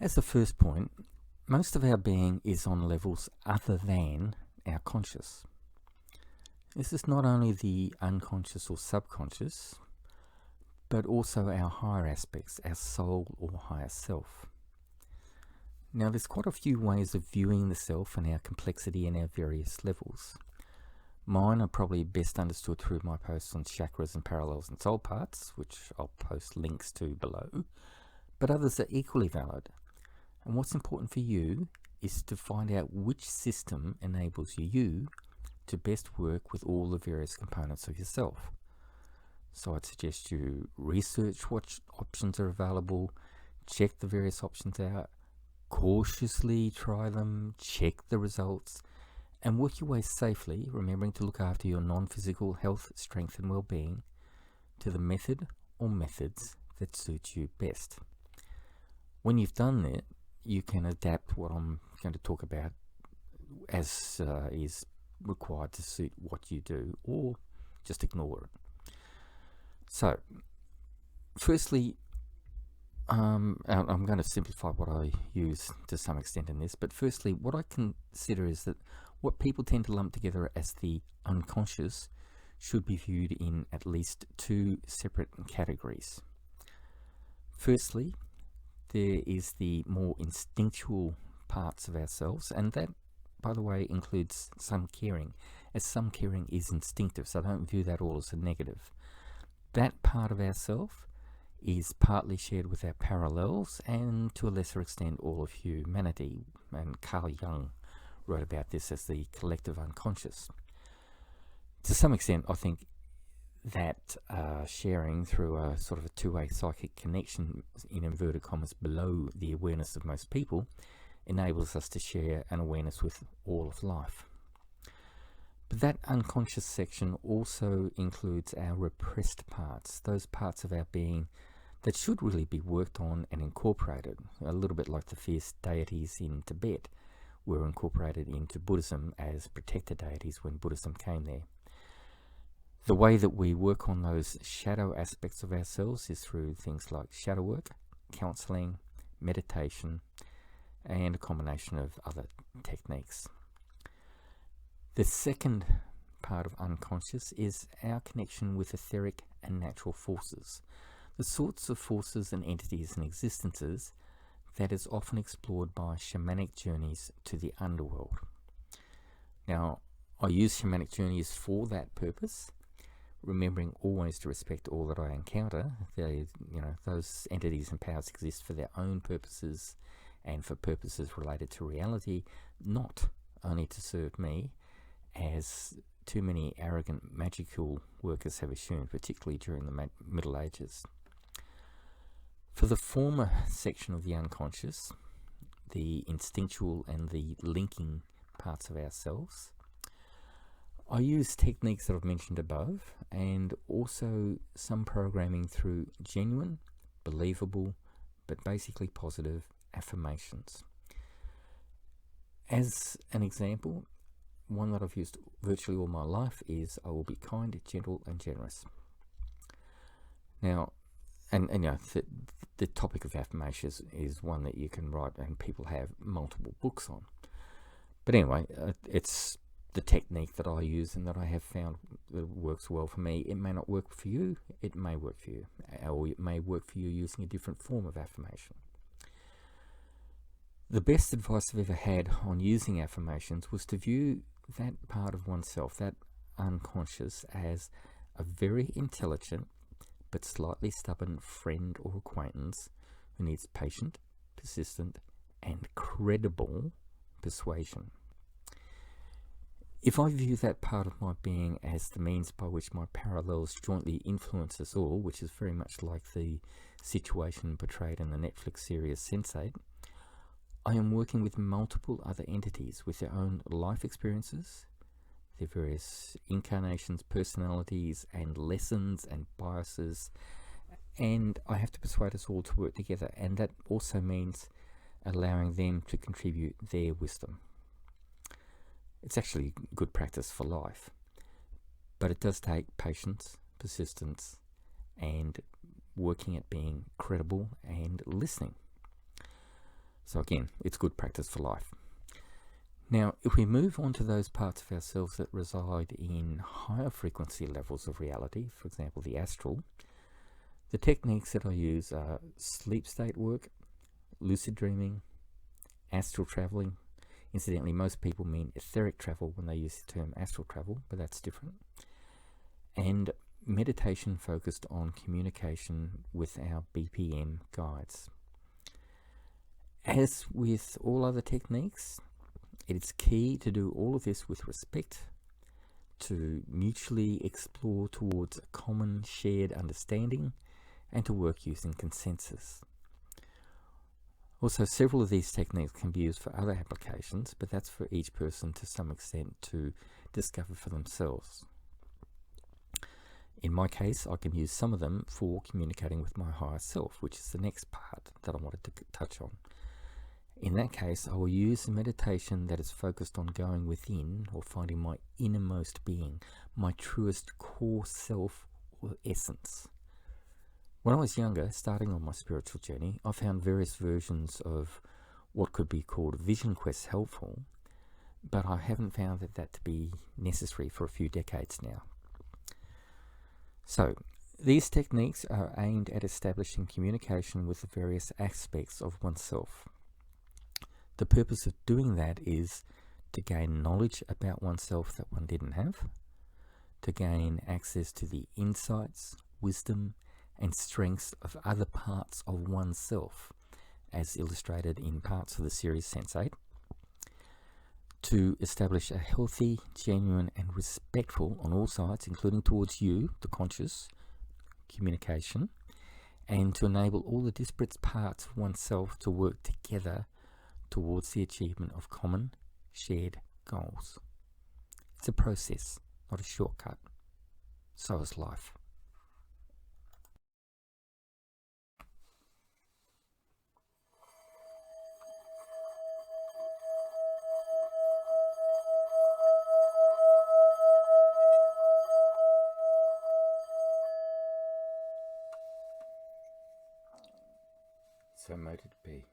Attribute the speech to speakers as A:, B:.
A: As the first point, most of our being is on levels other than our conscious. This is not only the unconscious or subconscious, but also our higher aspects, our soul or higher self. Now, there's quite a few ways of viewing the self and our complexity and our various levels. Mine are probably best understood through my posts on chakras and parallels and soul parts, which I'll post links to below, but others are equally valid. And what's important for you is to find out which system enables you to best work with all the various components of yourself. So I'd suggest you research what options are available, check the various options out, cautiously try them, check the results, and work your way safely, remembering to look after your non-physical health, strength and well-being to the method or methods that suit you best. When you've done that, you can adapt what I'm going to talk about as is required to suit what you do, or just ignore it. So, firstly, I'm going to simplify what I use to some extent in this, but firstly, what I consider is that what people tend to lump together as the unconscious should be viewed in at least two separate categories. Firstly, there is the more instinctual parts of ourselves, and that, by the way, includes some caring, as some caring is instinctive, so I don't view that all as a negative. That part of ourself is partly shared with our parallels and to a lesser extent all of humanity, and Carl Jung wrote about this as the collective unconscious. To some extent, I think that sharing through a sort of a two-way psychic connection, in inverted commas, below the awareness of most people, enables us to share an awareness with all of life. But that unconscious section also includes our repressed parts, those parts of our being that should really be worked on and incorporated, a little bit like the fierce deities in Tibet were incorporated into Buddhism as protector deities when Buddhism came there. The way that we work on those shadow aspects of ourselves is through things like shadow work, counseling, meditation, and a combination of other techniques. The second part of unconscious is our connection with etheric and natural forces, the sorts of forces and entities and existences that is often explored by shamanic journeys to the underworld. Now, I use shamanic journeys for that purpose, remembering always to respect all that I encounter. Those entities and powers exist for their own purposes and for purposes related to reality, not only to serve me, as too many arrogant Magickal workers have assumed, particularly during the Middle Ages. For the former section of the unconscious, the instinctual and the linking parts of ourselves, I use techniques that I've mentioned above, and also some programming through genuine, believable, but basically positive affirmations. As an example, one that I've used virtually all my life is, I will be kind, gentle, and generous. Now, the topic of affirmations is one that you can write, and people have multiple books on. But anyway, it's the technique that I use and that I have found that works well for me. It may not work for you, it may work for you, or it may work for you using a different form of affirmation. The best advice I've ever had on using affirmations was to view that part of oneself, that unconscious, as a very intelligent but slightly stubborn friend or acquaintance who needs patient, persistent, and credible persuasion. If I view that part of my being as the means by which my parallels jointly influence us all, which is very much like the situation portrayed in the Netflix series Sense8, I am working with multiple other entities with their own life experiences, their various incarnations, personalities, and lessons and biases, and I have to persuade us all to work together, and that also means allowing them to contribute their wisdom. It's actually good practice for life, but it does take patience, persistence, and working at being credible and listening. So again, it's good practice for life. Now, if we move on to those parts of ourselves that reside in higher frequency levels of reality, for example, the astral, the techniques that I use are sleep state work, lucid dreaming, astral traveling. Incidentally, most people mean etheric travel when they use the term astral travel, but that's different. And meditation focused on communication with our BPM guides. As with all other techniques, it's key to do all of this with respect, to mutually explore towards a common shared understanding, and to work using consensus. Also, several of these techniques can be used for other applications, but that's for each person to some extent to discover for themselves. In my case, I can use some of them for communicating with my higher self, which is the next part that I wanted to touch on. In that case, I will use a meditation that is focused on going within or finding my innermost being, my truest core self or essence. When I was younger, starting on my spiritual journey, I found various versions of what could be called vision quests helpful, but I haven't found that to be necessary for a few decades now. So, these techniques are aimed at establishing communication with the various aspects of oneself. The purpose of doing that is to gain knowledge about oneself that one didn't have, to gain access to the insights, wisdom, and strengths of other parts of oneself, as illustrated in parts of the series Sense8, to establish a healthy, genuine, and respectful on all sides, including towards you, the conscious, communication, and to enable all the disparate parts of oneself to work together towards the achievement of common, shared goals. It's a process, not a shortcut. So is life. So mote it be.